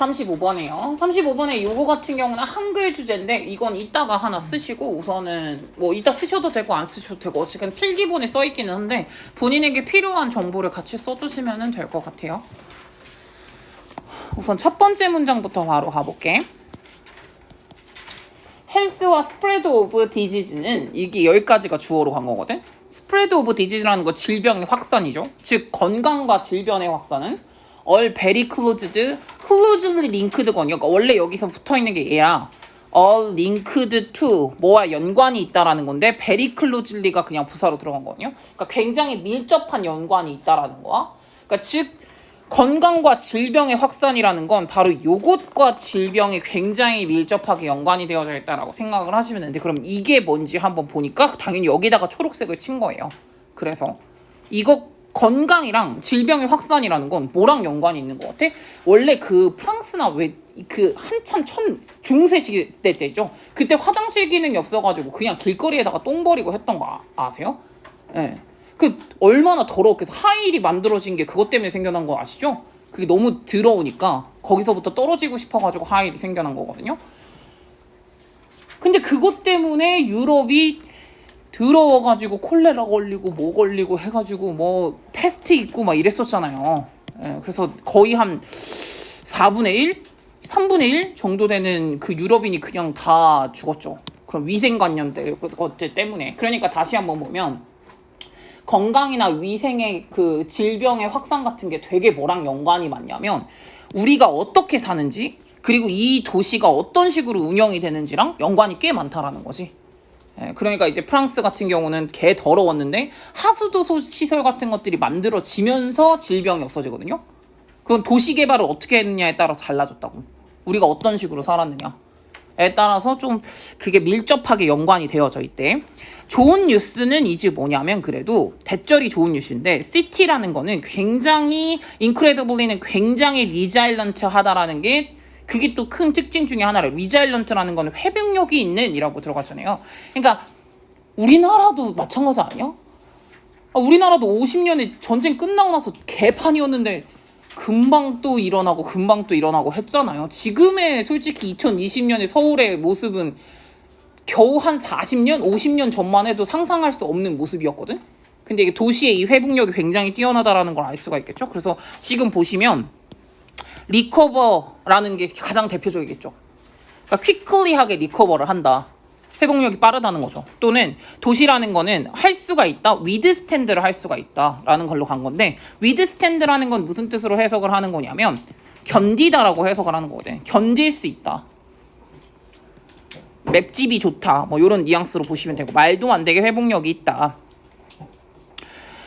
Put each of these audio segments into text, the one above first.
35번이에요. 35번에 요거 같은 경우는 한글 주제인데 이건 이따가 하나 쓰시고 우선은 뭐 이따 쓰셔도 되고 안 쓰셔도 되고 어쨌든 필기본에 써있기는 한데 본인에게 필요한 정보를 같이 써주시면 될 것 같아요. 우선 첫 번째 문장부터 바로 가볼게. 헬스와 스프레드 오브 디지즈는 이게 여기까지가 주어로 간 거거든. 스프레드 오브 디지즈라는 거 질병의 확산이죠. 즉 건강과 질병의 확산은 all very closely linked거든요. 그러니까 원래 여기서 붙어있는 게 얘랑 all linked to 뭐와 연관이 있다라는 건데 very closely가 그냥 부사로 들어간 거거든요. 그러니까 굉장히 밀접한 연관이 있다라는 거야. 그러니까 즉 건강과 질병의 확산이라는 건 바로 요것과 질병이 굉장히 밀접하게 연관이 되어져 있다라고 생각을 하시면 되는데 그럼 이게 뭔지 한번 보니까 당연히 여기다가 초록색을 친 거예요. 그래서 이거 건강이랑 질병의 확산이라는 건 뭐랑 연관이 있는 것 같아? 원래 그 프랑스나 왜 그 한참 중세 시대 때죠. 그때 화장실 기능이 없어가지고 그냥 길거리에다가 똥 버리고 했던 거 아세요? 예. 네. 그 얼마나 더럽게 하이힐이 만들어진 게 그것 때문에 생겨난 거 아시죠? 그게 너무 더러우니까 거기서부터 떨어지고 싶어가지고 하이힐이 생겨난 거거든요. 근데 그것 때문에 유럽이 더러워가지고 콜레라 걸리고 뭐 걸리고 해가지고 뭐 패스트 있고 막 이랬었잖아요. 예, 그래서 거의 한 4분의 1? 3분의 1 정도 되는 그 유럽인이 그냥 다 죽었죠. 그럼 위생관념 때문에. 그러니까 다시 한번 보면 건강이나 위생의 그 질병의 확산 같은 게 되게 뭐랑 연관이 많냐면 우리가 어떻게 사는지 그리고 이 도시가 어떤 식으로 운영이 되는지랑 연관이 꽤 많다라는 거지. 예, 그러니까 이제 프랑스 같은 경우는 개 더러웠는데 하수도 시설 같은 것들이 만들어지면서 질병이 없어지거든요. 그건 도시 개발을 어떻게 했느냐에 따라 달라졌다고. 우리가 어떤 식으로 살았느냐에 따라서 좀 그게 밀접하게 연관이 되어져 있대. 좋은 뉴스는 이제 뭐냐면 그래도 대절이 좋은 뉴스인데 시티라는 거는 굉장히 인크레디블리는 굉장히 리자일런트하다라는 게 그게 또 큰 특징 중에 하나래요. 리자일런트라는 거는 회복력이 있는 이라고 들어갔잖아요. 그러니까 우리나라도 마찬가지 아니야? 우리나라도 50년에 전쟁 끝나고 나서 개판이었는데 금방 또 일어나고 했잖아요. 지금의 솔직히 2020년의 서울의 모습은 겨우 한 40년, 50년 전만 해도 상상할 수 없는 모습이었거든. 근데 이게 도시의 이 회복력이 굉장히 뛰어나다라는 걸 알 수가 있겠죠. 그래서 지금 보시면 리커버라는 게 가장 대표적이겠죠. 그러니까 퀵클리하게 리커버를 한다. 회복력이 빠르다는 거죠. 또는 도시라는 거는 할 수가 있다. 위드스탠드를 할 수가 있다라는 걸로 간 건데 위드스탠드라는 건 무슨 뜻으로 해석을 하는 거냐면 견디다라고 해석을 하는 거거든. 견딜 수 있다. 맵집이 좋다. 뭐 이런 뉘앙스로 보시면 되고 말도 안 되게 회복력이 있다.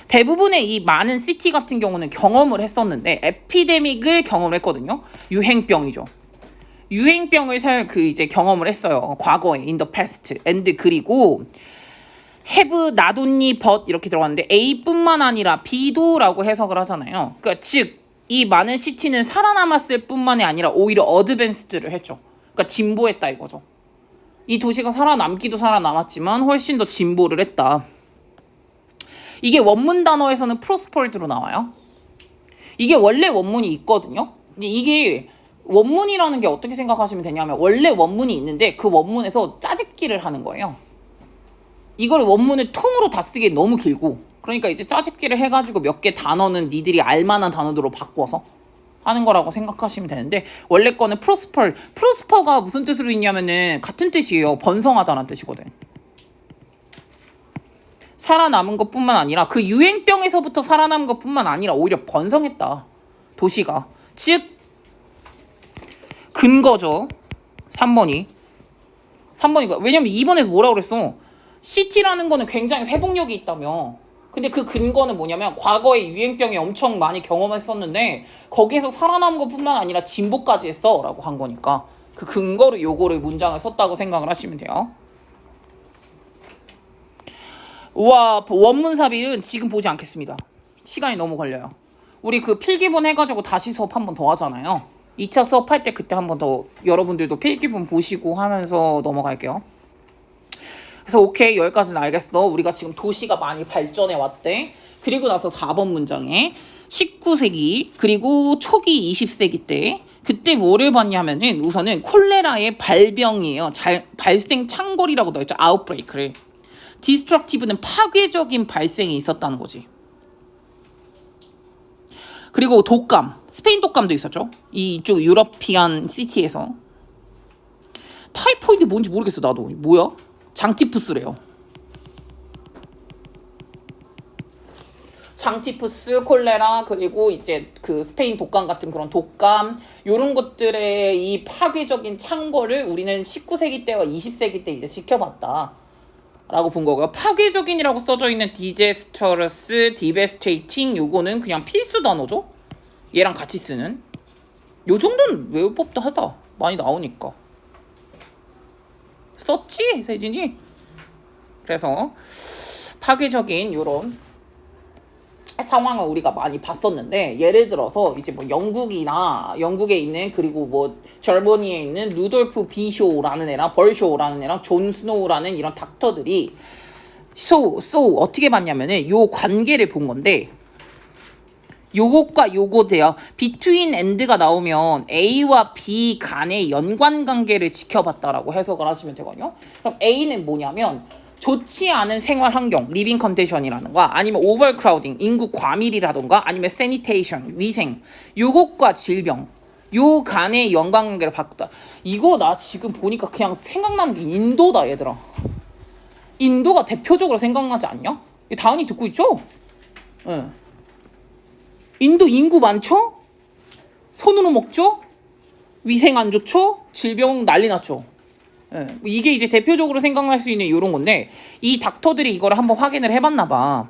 대부분의 이 많은 시티 같은 경우는 경험을 했었는데 에피데믹을 경험했거든요. 유행병이죠. 유행병을 이제 경험을 했어요. 과거에 in the past. and 그리고 have not only but 이렇게 들어갔는데 A뿐만 아니라 B도라고 해석을 하잖아요. 그러니까 즉 이 많은 시티는 살아남았을 뿐만이 아니라 오히려 어드밴스드를 했죠. 그러니까 진보했다 이거죠. 이 도시가 살아남기도 살아남았지만 훨씬 더 진보를 했다. 이게 원문 단어에서는 프로스퍼리티로 나와요. 이게 원래 원문이 있거든요. 근데 이게 원문이라는 게 어떻게 생각하시면 되냐면 원래 원문이 있는데 그 원문에서 짜집기를 하는 거예요. 이걸 원문을 통으로 다 쓰기에 너무 길고 그러니까 이제 짜집기를 해가지고 몇 개 단어는 니들이 알만한 단어들로 바꿔서 하는 거라고 생각하시면 되는데 원래 거는 프로스퍼가 무슨 뜻으로 있냐면은 같은 뜻이에요. 번성하다는 뜻이거든. 살아남은 것뿐만 아니라 그 유행병에서부터 살아남은 것뿐만 아니라 오히려 번성했다. 도시가. 즉 근거죠. 3번이. 왜냐면 2번에서 뭐라고 그랬어? 시티라는 거는 굉장히 회복력이 있다며. 근데 그 근거는 뭐냐면 과거에 유행병이 엄청 많이 경험했었는데 거기에서 살아남은 것뿐만 아니라 진보까지 했어 라고 한 거니까 그 근거로 요거를 문장을 썼다고 생각을 하시면 돼요. 우와, 원문삽입은 지금 보지 않겠습니다. 시간이 너무 걸려요. 우리 그 필기본 해가지고 다시 수업 한 번 더 하잖아요. 2차 수업할 때 그때 한 번 더 여러분들도 필기본 보시고 하면서 넘어갈게요. 그래서 오케이, 여기까지는 알겠어. 우리가 지금 도시가 많이 발전해 왔대. 그리고 나서 4번 문장에 19세기 그리고 초기 20세기 때 그때 뭐를 봤냐면은 우선은 콜레라의 발병이에요. 발생 창궐이라고 넣었죠. 아웃브레이크를. 디스트럭티브는 파괴적인 발생이 있었다는 거지. 그리고 독감, 스페인 독감도 있었죠. 이쪽 유러피안 시티에서. 타이포이드 뭔지 모르겠어 나도. 뭐야? 장티푸스래요. 장티푸스, 콜레라, 그리고 이제 그 스페인 독감 같은 그런 독감, 요런 것들의 이 파괴적인 창궐을 우리는 19세기 때와 20세기 때 이제 지켜봤다 라고 본 거고요. 파괴적인이라고 써져 있는 디제스처러스, 디베스테이팅, 요거는 그냥 필수 단어죠. 얘랑 같이 쓰는. 요 정도는 외울 법도 하다. 많이 나오니까. 썼지 세진이. 그래서 파괴적인 요런 상황을 우리가 많이 봤었는데, 예를 들어서 이제 뭐 영국에 있는, 그리고 뭐 저머니에 있는 루돌프 비쇼라는 애랑 벌쇼라는 애랑 존 스노우라는 이런 닥터들이 어떻게 봤냐면은 요 관계를 본 건데, 요것과 요거 돼요. between and가 나오면 A와 B 간의 연관 관계를 지켜봤다라고 해석을 하시면 되거든요. 그럼 A는 뭐냐면 좋지 않은 생활 환경, 리빙 컨디션이라든가, 아니면 오버크라우딩, 인구 과밀이라든가, 아니면 세니테이션, 위생, 요것과 질병, 요 간의 연관관계를 봤다. 이거 나 지금 보니까 그냥 생각나는 게 인도다 얘들아. 인도가 대표적으로 생각나지 않냐? 다은이 듣고 있죠? 예. 인도 인구 많죠? 손으로 먹죠? 위생 안 좋죠? 질병 난리 났죠? 예, 이게 이제 대표적으로 생각날 수 있는 이런 건데, 이 닥터들이 이거를 한번 확인을 해봤나 봐.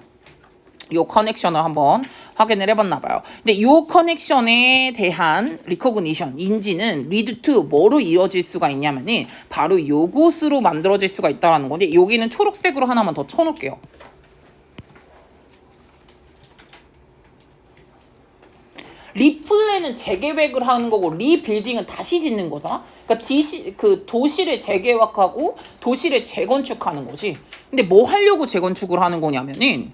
요 커넥션을 한번 확인을 해봤나 봐요. 근데 요 커넥션에 대한 리코그니션, 인지는 리드 투 뭐로 이어질 수가 있냐면은 바로 요것으로 만들어질 수가 있다라는 건데, 여기는 초록색으로 하나만 더 쳐놓을게요. 리플레는 재계획을 하는 거고, 리빌딩은 다시 짓는 거잖아. 그러니까 도시를 재계획하고 도시를 재건축하는 거지. 근데 뭐 하려고 재건축을 하는 거냐면은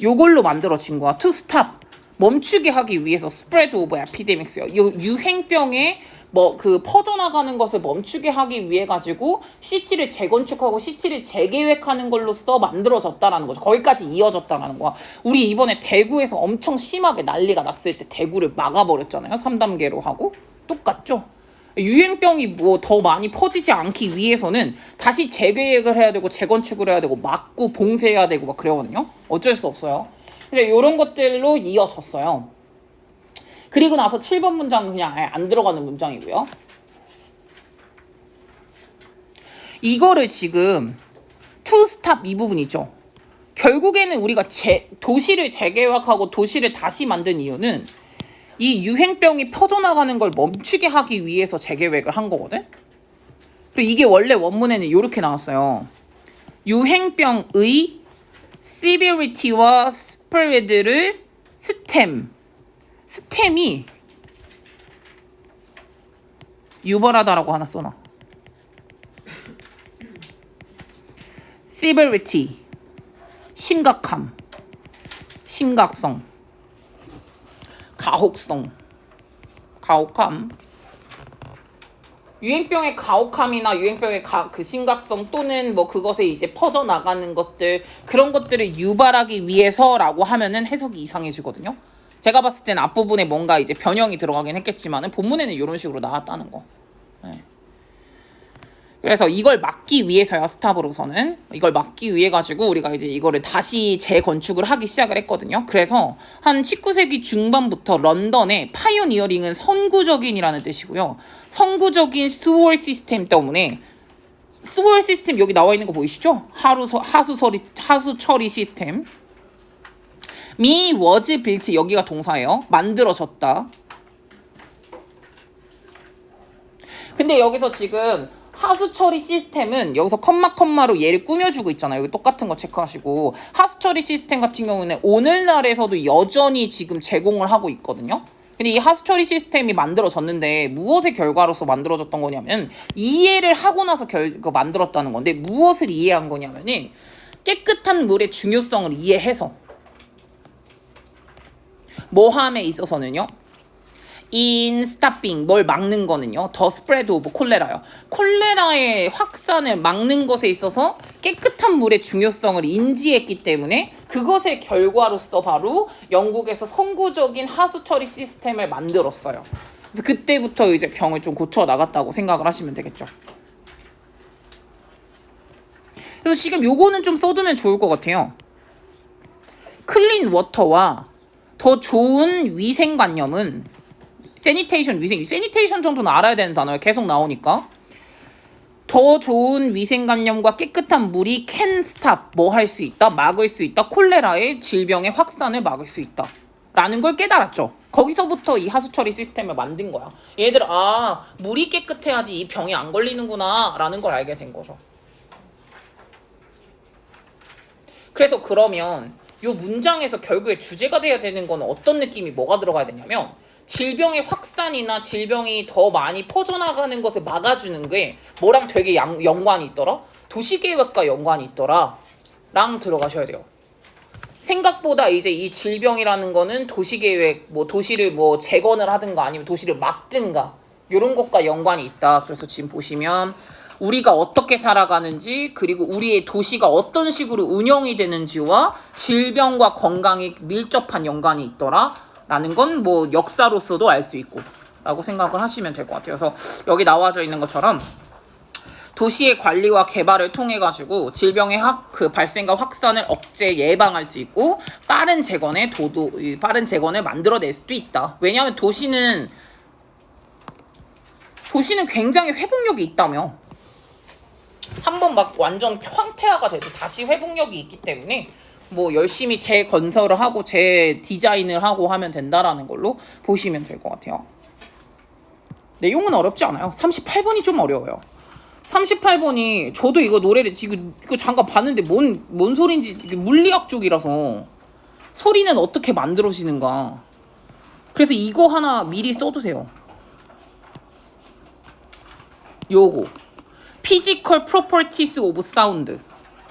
요걸로 만들어진 거야. To stop, 멈추게 하기 위해서. spread of epidemics요. 유행병의 뭐 그 퍼져나가는 것을 멈추게 하기 위해 가지고 시티를 재건축하고 시티를 재계획하는 걸로써 만들어졌다라는 거죠. 거기까지 이어졌다라는 거야. 우리 이번에 대구에서 엄청 심하게 난리가 났을 때 대구를 막아버렸잖아요. 3단계로 하고. 똑같죠? 유행병이 뭐 더 많이 퍼지지 않기 위해서는 다시 재계획을 해야 되고 재건축을 해야 되고 막고 봉쇄해야 되고 막 그러거든요. 어쩔 수 없어요. 근데 이런 것들로 이어졌어요. 그리고 나서 7번 문장은 그냥 아예 안 들어가는 문장이고요. 이거를 지금 to stop 이 부분 있죠. 결국에는 우리가 도시를 재계획하고 도시를 다시 만든 이유는 이 유행병이 퍼져나가는 걸 멈추게 하기 위해서 재계획을 한 거거든. 그리고 이게 원래 원문에는 이렇게 나왔어요. 유행병의 severity와 spread를 스템이 유발하다라고 하나 써놔. severity, 심각함, 심각성, 가혹함. 유행병의 가혹함이나 유행병의 그 심각성, 또는 뭐 그것에 이제 퍼져나가는 것들, 그런 것들을 유발하기 위해서라고 하면은 해석이 이상해지거든요. 제가 봤을 때는 앞부분에 뭔가 이제 변형이 들어가긴 했겠지만은 본문에는 이런 식으로 나왔다는 거. 네. 그래서 이걸 막기 위해서요, 스탑으로서는. 이걸 막기 위해 가지고 우리가 이제 이거를 다시 재건축을 하기 시작을 했거든요. 그래서 한 19세기 중반부터 런던의 파이오니어링은 선구적인이라는 뜻이고요. 선구적인 수월 시스템 때문에, 수월 시스템 여기 나와 있는 거 보이시죠? 하수 처리 시스템. was built, 여기가 동사예요. 만들어졌다. 근데 여기서 지금 하수 처리 시스템은 여기서 컴마로 얘를 꾸며주고 있잖아요. 여기 똑같은 거 체크하시고. 하수 처리 시스템 같은 경우는 오늘날에서도 여전히 지금 제공을 하고 있거든요. 근데 이 하수 처리 시스템이 만들어졌는데 무엇의 결과로서 만들어졌던 거냐면, 이해를 하고 나서 만들었다는 건데, 무엇을 이해한 거냐면은 깨끗한 물의 중요성을 이해해서, 모함에 있어서는요, in stopping 뭘 막는 거는요. the spread of 콜레라요. 콜레라의 확산을 막는 것에 있어서 깨끗한 물의 중요성을 인지했기 때문에 그것의 결과로서 바로 영국에서 선구적인 하수 처리 시스템을 만들었어요. 그래서 그때부터 이제 병을 좀 고쳐 나갔다고 생각을 하시면 되겠죠. 그래서 지금 요거는 좀 써두면 좋을 것 같아요. 클린 워터와 더 좋은 위생관념은 세니테이션, 세니테이션 정도는 알아야 되는 단어가 계속 나오니까 더 좋은 위생관념과 깨끗한 물이 can stop 뭐 할 수 있다, 막을 수 있다, 콜레라의 질병의 확산을 막을 수 있다 라는 걸 깨달았죠. 거기서부터 이 하수처리 시스템을 만든 거야. 얘들 물이 깨끗해야지 이 병이 안 걸리는구나 라는 걸 알게 된 거죠. 그래서 그러면 이 문장에서 결국에 주제가 돼야 되는 건 어떤 느낌이 뭐가 들어가야 되냐면 질병의 확산이나 질병이 더 많이 퍼져나가는 것을 막아주는 게 뭐랑 되게 연관이 있더라? 도시계획과 연관이 있더라 랑 들어가셔야 돼요. 생각보다 이제 이 질병이라는 거는 도시계획, 뭐 도시를 뭐 재건을 하든가 아니면 도시를 막든가 이런 것과 연관이 있다. 그래서 지금 보시면 우리가 어떻게 살아가는지 그리고 우리의 도시가 어떤 식으로 운영이 되는지와 질병과 건강이 밀접한 연관이 있더라 라는 건 뭐 역사로서도 알 수 있고 라고 생각을 하시면 될 것 같아요. 그래서 여기 나와져 있는 것처럼 도시의 관리와 개발을 통해 가지고 질병의 발생과 확산을 억제 예방할 수 있고 빠른 재건을 만들어낼 수도 있다. 왜냐하면 도시는 굉장히 회복력이 있다며. 한번 막 완전 황폐화가 돼도 다시 회복력이 있기 때문에 뭐 열심히 재건설을 하고 재디자인을 하고 하면 된다라는 걸로 보시면 될 것 같아요. 내용은 어렵지 않아요. 38번이 좀 어려워요. 38번이 저도 이거 노래를 지금 이거 잠깐 봤는데 뭔 소린지 물리학 쪽이라서 소리는 어떻게 만들어지는가. 그래서 이거 하나 미리 써두세요. 요거 Physical Properties of Sound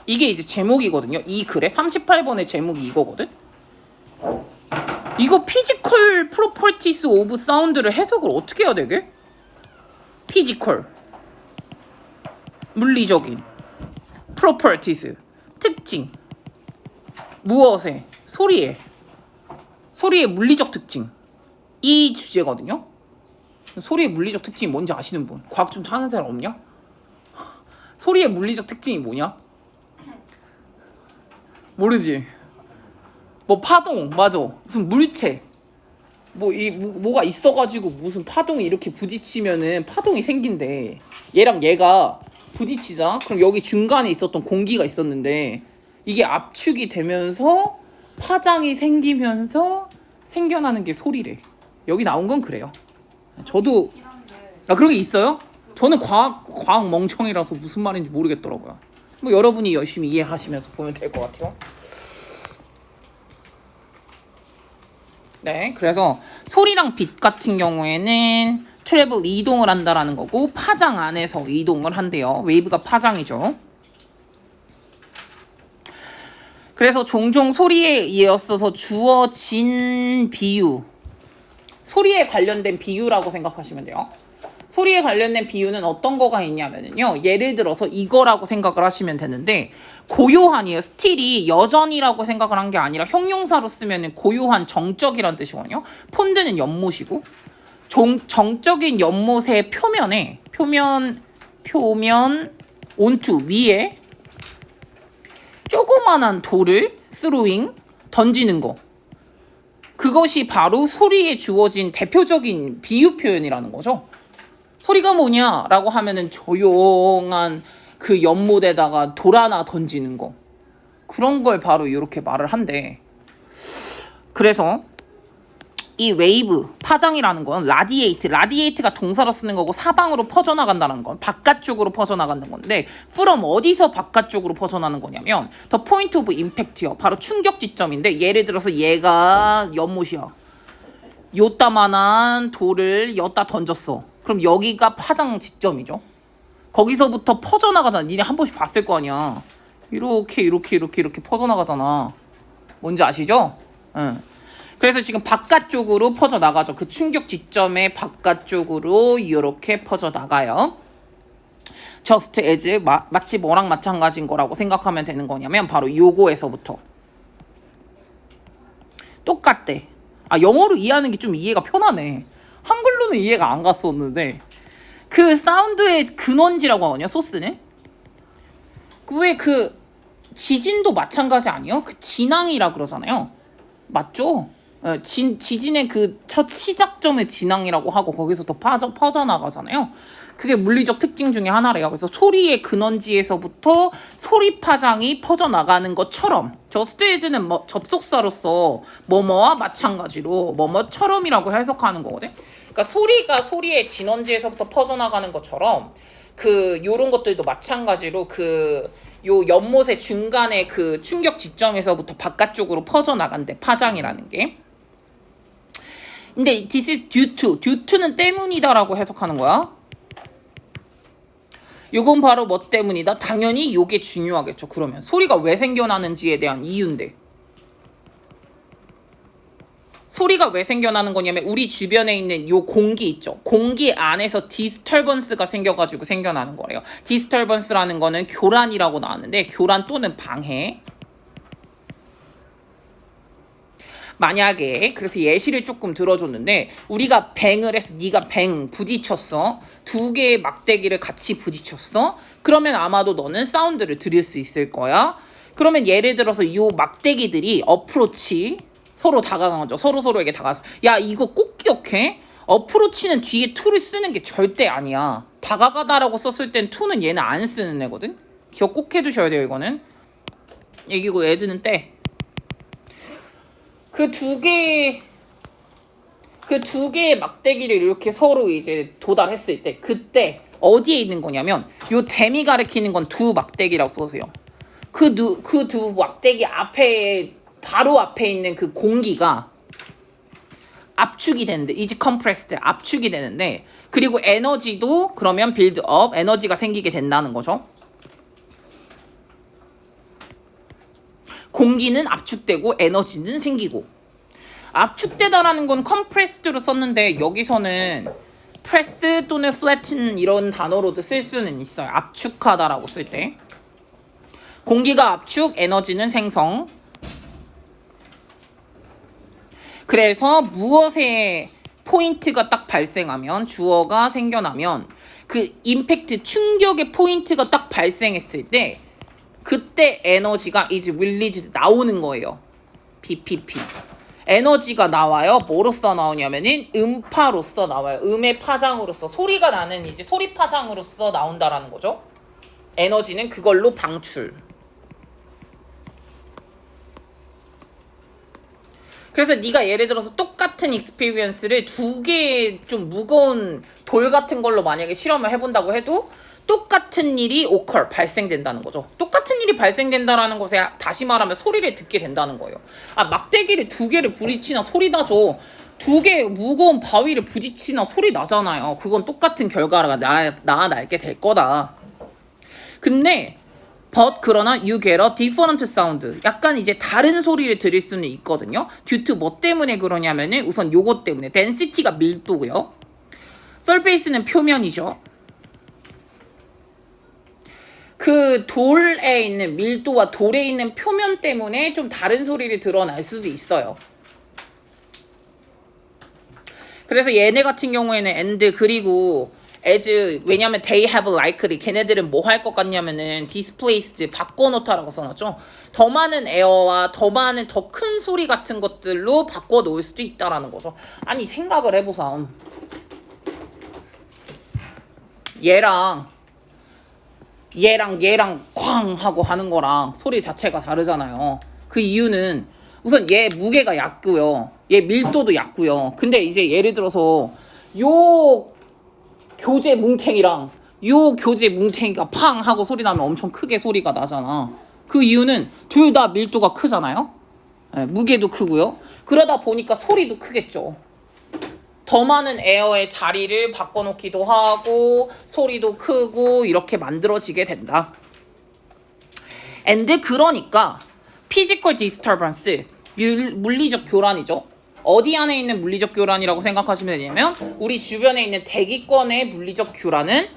이게 이제 제목이거든요. 이 글의 38번의 제목이 이거거든. 이거 Physical Properties of Sound를 해석을 어떻게 해야 되게? Physical 물리적인 properties 특징 무엇의 소리의 물리적 특징 이 주제거든요. 소리의 물리적 특징이 뭔지 아시는 분? 과학 좀 하는 사람 없냐? 소리의 물리적 특징이 뭐냐? 모르지? 뭐 파동 맞아 무슨 물체 뭐가 있어가지고 무슨 파동이 이렇게 부딪히면은 파동이 생긴대. 얘랑 얘가 부딪히자. 그럼 여기 중간에 있었던 공기가 있었는데 이게 압축이 되면서 파장이 생기면서 생겨나는 게 소리래. 여기 나온 건 그래요. 저도 그런 게 있어요? 저는 과학 멍청이라서 무슨 말인지 모르겠더라고요. 뭐 여러분이 열심히 이해하시면서 보면 될 것 같아요. 네, 그래서 소리랑 빛 같은 경우에는 트래블 이동을 한다라는 거고 파장 안에서 이동을 한대요. 웨이브가 파장이죠. 그래서 종종 소리에 이어서 주어진 비유, 소리에 관련된 비유라고 생각하시면 돼요. 소리에 관련된 비유는 어떤 거가 있냐면요. 예를 들어서 이거라고 생각을 하시면 되는데 고요한이에요. 스틸이 여전이라고 생각을 한 게 아니라 형용사로 쓰면 고요한, 정적이란 뜻이거든요. 폰드는 연못이고 정적인 연못의 표면 온투 위에 조그만한 돌을 스로잉 던지는 거. 그것이 바로 소리에 주어진 대표적인 비유 표현이라는 거죠. 소리가 뭐냐라고 하면은 조용한 그 연못에다가 돌 하나 던지는 거. 그런 걸 바로 이렇게 말을 한대. 그래서 이 웨이브, 파장이라는 건 라디에이트가 동사로 쓰는 거고 사방으로 퍼져나간다는 건 바깥쪽으로 퍼져나가는 건데 from 어디서 바깥쪽으로 퍼져나가는 거냐면 the point of impact요. 바로 충격 지점인데 예를 들어서 얘가 연못이야. 요따만한 돌을 여따 던졌어. 그럼 여기가 파장 지점이죠. 거기서부터 퍼져나가잖아. 니네 한 번씩 봤을 거 아니야. 이렇게 퍼져나가잖아. 뭔지 아시죠? 응. 그래서 지금 바깥쪽으로 퍼져나가죠. 그 충격 지점의 바깥쪽으로 이렇게 퍼져나가요. just as 마치 뭐랑 마찬가지인 거라고 생각하면 되는 거냐면 바로 요거에서부터 똑같대. 영어로 이해하는 게 좀 이해가 편하네. 한글로는 이해가 안 갔었는데 그 사운드의 근원지라고 하거든요. 소스는 왜 그 지진도 마찬가지 아니에요? 그 진앙이라 그러잖아요. 맞죠? 지진의 그 첫 시작점의 진앙이라고 하고 거기서 더 퍼져나가잖아요. 그게 물리적 특징 중에 하나래요. 그래서 소리의 근원지에서부터 소리 파장이 퍼져나가는 것처럼 just as는 접속사로서 뭐뭐와 마찬가지로 뭐뭐처럼이라고 해석하는 거거든. 그러니까 소리가 소리의 진원지에서부터 퍼져나가는 것처럼 요런 것들도 마찬가지로 요 연못의 중간에 그 충격 지점에서부터 바깥쪽으로 퍼져나간대. 파장이라는 게. 근데 this is due to는 때문이다라고 해석하는 거야. 요건 바로 뭐 때문이다? 당연히 요게 중요하겠죠. 그러면 소리가 왜 생겨나는지에 대한 이유인데. 소리가 왜 생겨나는 거냐면 우리 주변에 있는 요 공기 있죠. 공기 안에서 disturbance가 생겨가지고 생겨나는 거래요. disturbance라는 거는 교란이라고 나왔는데 교란 또는 방해. 만약에 그래서 예시를 조금 들어줬는데 우리가 뱅을 해서 네가 뱅 부딪혔어. 두 개의 막대기를 같이 부딪혔어. 그러면 아마도 너는 사운드를 들을 수 있을 거야. 그러면 예를 들어서 요 막대기들이 어프로치 서로 다가가죠. 서로에게 다가가서 야 이거 꼭 기억해. 어프로치는 뒤에 to를 쓰는 게 절대 아니야. 다가가다라고 썼을 땐 to는 얘는 안 쓰는 애거든. 기억 꼭 해두셔야 돼요. 이거는 얘기고 as는 때. 그 두 개의 막대기를 이렇게 서로 이제 도달했을 때 그때 어디에 있는 거냐면 요 댐이 가리키는 건 두 막대기라고 써서요. 그 두 막대기 앞에 바로 앞에 있는 그 공기가 압축이 되는데 이지 컴프레스드 압축이 되는데 그리고 에너지도 그러면 빌드업 에너지가 생기게 된다는 거죠. 공기는 압축되고 에너지는 생기고 압축되다라는 건 컴프레스드로 썼는데 여기서는 프레스 또는 플래튼 이런 단어로도 쓸 수는 있어요. 압축하다라고 쓸 때 공기가 압축 에너지는 생성. 그래서 무엇에 포인트가 딱 발생하면 주어가 생겨나면 그 임팩트 충격의 포인트가 딱 발생했을 때 그때 에너지가 is released 나오는 거예요. BPP. 에너지가 나와요. 뭐로써 나오냐면은 음파로써 나와요. 음의 파장으로써 소리가 나는 이제 소리 파장으로써 나온다라는 거죠. 에너지는 그걸로 방출. 그래서 네가 예를 들어서 똑같은 익스피리언스를 두 개의 좀 무거운 돌 같은 걸로 만약에 실험을 해본다고 해도 똑같은 일이 발생된다는 거죠. 똑같은 일이 발생된다라는 것에 다시 말하면 소리를 듣게 된다는 거예요. 막대기를 두 개를 부딪히나 소리 나죠. 두 개의 무거운 바위를 부딪히나 소리 나잖아요. 그건 똑같은 결과가 나게 될 거다. 근데 그러나 you get a different sound. 약간 이제 다른 소리를 들을 수는 있거든요. due to 뭐 때문에 그러냐면은 우선 요것 때문에 density가 밀도고요. surface는 표면이죠. 그 돌에 있는 밀도와 돌에 있는 표면 때문에 좀 다른 소리를 드러날 수도 있어요. 그래서 얘네 같은 경우에는 and 그리고 as 왜냐면 they have likely 걔네들은 뭐 할 것 같냐면은 displaced 바꿔놓다라고 써놨죠. 더 많은 에어와 더 큰 소리 같은 것들로 바꿔놓을 수도 있다라는 거죠. 아니 생각을 해보자. 얘랑 쾅 하고 하는 거랑 소리 자체가 다르잖아요. 그 이유는 우선 얘 무게가 얕고요. 얘 밀도도 얕고요. 근데 이제 예를 들어서 요 교재 뭉탱이랑 요 교재 뭉탱이가 팡 하고 소리 나면 엄청 크게 소리가 나잖아. 그 이유는 둘 다 밀도가 크잖아요. 네, 무게도 크고요. 그러다 보니까 소리도 크겠죠. 더 많은 에어의 자리를 바꿔놓기도 하고 소리도 크고 이렇게 만들어지게 된다. and 그러니까 physical disturbance 물리적 교란이죠. 어디 안에 있는 물리적 교란이라고 생각하시면 되냐면 우리 주변에 있는 대기권의 물리적 교란은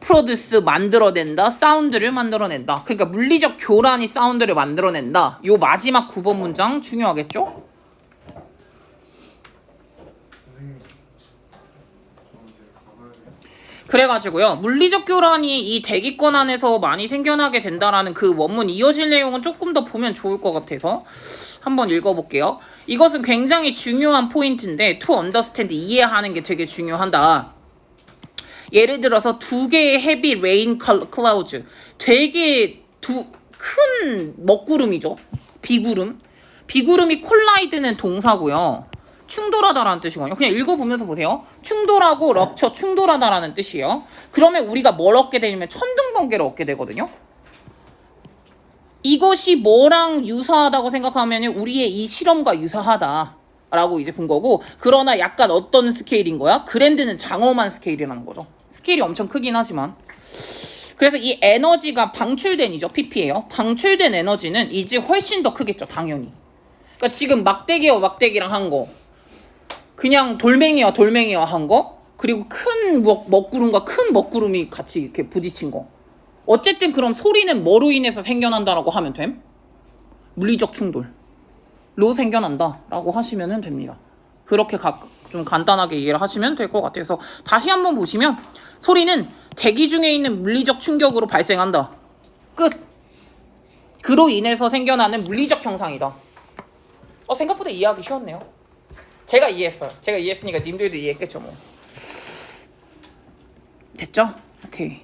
프로듀스 만들어낸다, 사운드를 만들어낸다. 그러니까 물리적 교란이 사운드를 만들어낸다. 요 마지막 9번 문장 중요하겠죠? 그래가지고요, 물리적 교란이 이 대기권 안에서 많이 생겨나게 된다라는 그 원문 이어질 내용은 조금 더 보면 좋을 것 같아서 한번 읽어볼게요. 이것은 굉장히 중요한 포인트인데 to understand, 이해하는 게 되게 중요하다. 예를 들어서 두 개의 heavy rain clouds, 되게 큰 먹구름이죠. 비구름이 콜라이드는 동사고요. 충돌하다라는 뜻이거든요. 그냥 읽어보면서 보세요. 충돌하고 럽처, 충돌하다라는 뜻이에요. 그러면 우리가 뭘 얻게 되냐면 천둥번개를 얻게 되거든요. 이것이 뭐랑 유사하다고 생각하면 우리의 이 실험과 유사하다라고 이제 본 거고, 그러나 약간 어떤 스케일인 거야? 그랜드는 장엄한 스케일이라는 거죠. 스케일이 엄청 크긴 하지만. 그래서 이 에너지가 방출된이죠. pp예요. 방출된 에너지는 이제 훨씬 더 크겠죠. 당연히. 그러니까 지금 막대기와 막대기랑 한 거, 그냥 돌멩이와 한 거, 그리고 큰 먹구름과 큰 먹구름이 같이 이렇게 부딪힌 거. 어쨌든 그럼 소리는 뭐로 인해서 생겨난다라고 하면 됨? 물리적 충돌로 생겨난다라고 하시면 됩니다. 그렇게 좀 간단하게 이해를 하시면 될 것 같아요. 그래서 다시 한번 보시면 소리는 대기 중에 있는 물리적 충격으로 발생한다. 끝. 그로 인해서 생겨나는 물리적 현상이다. 생각보다 이해하기 쉬웠네요. 제가 이해했어요. 제가 이해했으니까 님들도 이해했겠죠 뭐. 됐죠? 오케이.